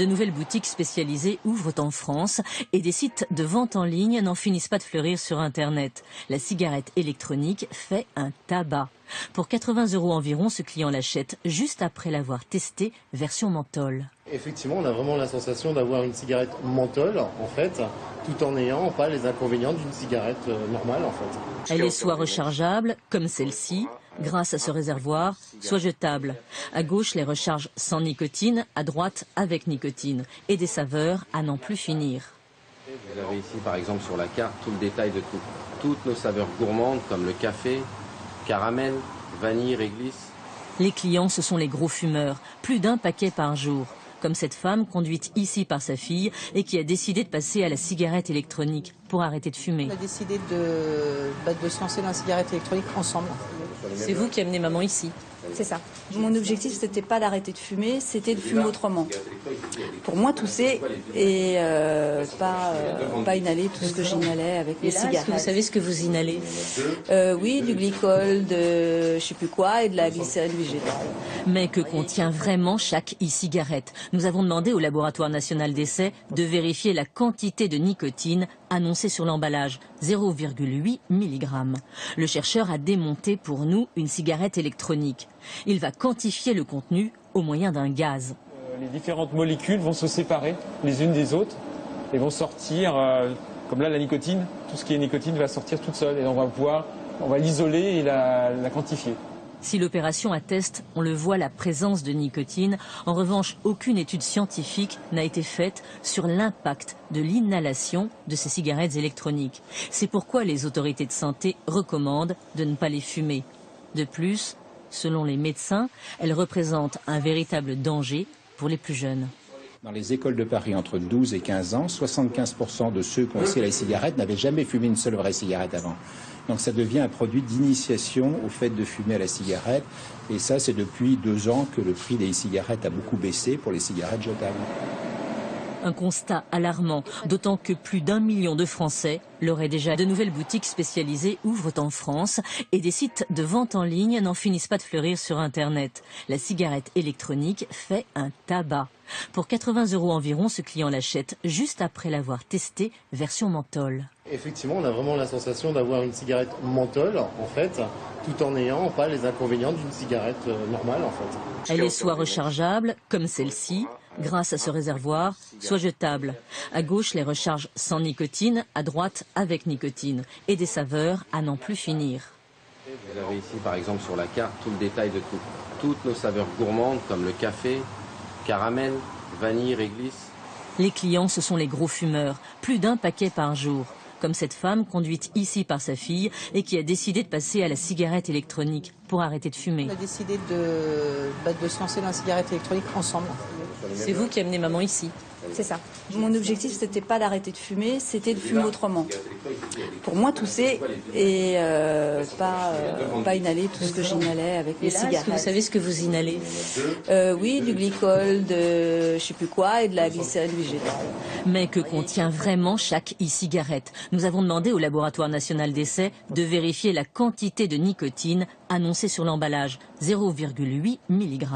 De nouvelles boutiques spécialisées ouvrent en France et des sites de vente en ligne n'en finissent pas de fleurir sur Internet. La cigarette électronique fait un tabac. Pour 80 € environ, ce client l'achète juste après l'avoir testée version menthol. Effectivement, on a vraiment la sensation d'avoir une cigarette menthol, en fait, tout en n'ayant pas les inconvénients d'une cigarette normale, en fait. Elle est soit rechargeable, comme celle-ci, grâce à ce réservoir, soit jetable. À gauche, les recharges sans nicotine, à droite, avec nicotine. Et des saveurs à n'en plus finir. Vous avez ici, par exemple, sur la carte, tout le détail de toutes nos saveurs gourmandes, comme le café, caramel, vanille, réglisse. Les clients, ce sont les gros fumeurs, plus d'un paquet par jour. Comme cette femme conduite ici par sa fille et qui a décidé de passer à la cigarette électronique pour arrêter de fumer. On a décidé de se lancer dans la cigarette électronique ensemble. C'est vous qui amenez maman ici? C'est ça. Mon objectif, c'était pas d'arrêter de fumer, c'était de fumer autrement. Pour moi, tousser et pas inhaler tout ce que j'inhalais avec les cigarettes. Est-ce que vous savez ce que vous inhalez? Oui, du glycol, de je sais plus quoi et de la glycérine végétale. Mais que contient vraiment chaque e-cigarette? Nous avons demandé au laboratoire national d'essai de vérifier la quantité de nicotine annoncée sur l'emballage, 0,8 mg. Le chercheur a démonté pour nous une cigarette électronique. Il va quantifier le contenu au moyen d'un gaz. Les différentes molécules vont se séparer les unes des autres et vont sortir, comme là la nicotine, tout ce qui est nicotine va sortir toute seule et on va l'isoler et la quantifier. Si l'opération atteste, on le voit, la présence de nicotine. En revanche, aucune étude scientifique n'a été faite sur l'impact de l'inhalation de ces cigarettes électroniques. C'est pourquoi les autorités de santé recommandent de ne pas les fumer. De plus, selon les médecins, elles représentent un véritable danger pour les plus jeunes. Dans les écoles de Paris, entre 12 et 15 ans, 75% de ceux qui ont essayé la cigarette n'avaient jamais fumé une seule vraie cigarette avant. Donc ça devient un produit d'initiation au fait de fumer à la cigarette. Et ça, c'est depuis 2 ans que le prix des cigarettes a beaucoup baissé pour les cigarettes jetables. Un constat alarmant, d'autant que plus d'1 million de Français l'auraient déjà. De nouvelles boutiques spécialisées ouvrent en France et des sites de vente en ligne n'en finissent pas de fleurir sur Internet. La cigarette électronique fait un tabac. Pour 80 € environ, ce client l'achète juste après l'avoir testée version menthol. Effectivement, on a vraiment la sensation d'avoir une cigarette menthol, en fait, tout en n'ayant pas les inconvénients d'une cigarette normale, en fait. Elle est soit rechargeable, comme celle-ci, grâce à ce réservoir, soit jetable. À gauche, les recharges sans nicotine, à droite, avec nicotine. Et des saveurs à n'en plus finir. Vous avez ici, par exemple, sur la carte, tout le détail de toutes nos saveurs gourmandes, comme le café, caramel, vanille, réglisse. Les clients, ce sont les gros fumeurs, plus d'un paquet par jour. Comme cette femme conduite ici par sa fille et qui a décidé de passer à la cigarette électronique pour arrêter de fumer. On a décidé de se lancer dans la cigarette électronique ensemble. C'est vous qui amenez maman ici? C'est ça. Mon objectif, c'était pas d'arrêter de fumer, c'était de fumer autrement. Pour moi, tousser et pas inhaler tout ce que j'inhalais avec les cigarettes. Est-ce que vous savez ce que vous inhalez? Oui, du glycol, de je sais plus quoi et de la glycérine végétale. Mais que contient vraiment chaque e-cigarette? Nous avons demandé au laboratoire national d'essai de vérifier la quantité de nicotine annoncée sur l'emballage, 0,8 mg.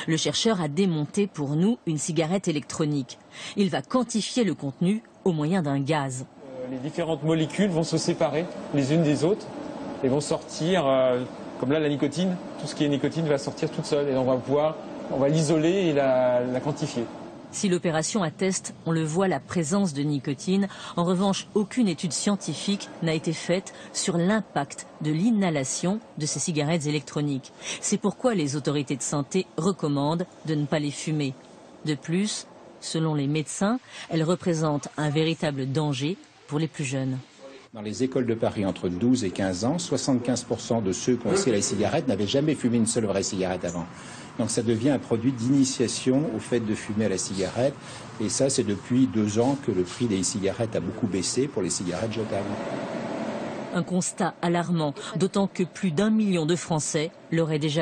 Le chercheur a démonté pour nous une cigarette électronique. Il va quantifier le contenu au moyen d'un gaz. Les différentes molécules vont se séparer les unes des autres et vont sortir, comme là la nicotine, tout ce qui est nicotine va sortir toute seule et on va l'isoler et la quantifier. Si l'opération atteste, on le voit, la présence de nicotine. En revanche, aucune étude scientifique n'a été faite sur l'impact de l'inhalation de ces cigarettes électroniques. C'est pourquoi les autorités de santé recommandent de ne pas les fumer. De plus, selon les médecins, elles représentent un véritable danger pour les plus jeunes. Dans les écoles de Paris, entre 12 et 15 ans, 75% de ceux qui ont essayé la cigarette n'avaient jamais fumé une seule vraie cigarette avant. Donc ça devient un produit d'initiation au fait de fumer à la cigarette. Et ça, c'est depuis 2 ans que le prix des cigarettes a beaucoup baissé pour les cigarettes jetables. Un constat alarmant, d'autant que plus d'1 million de Français l'auraient déjà.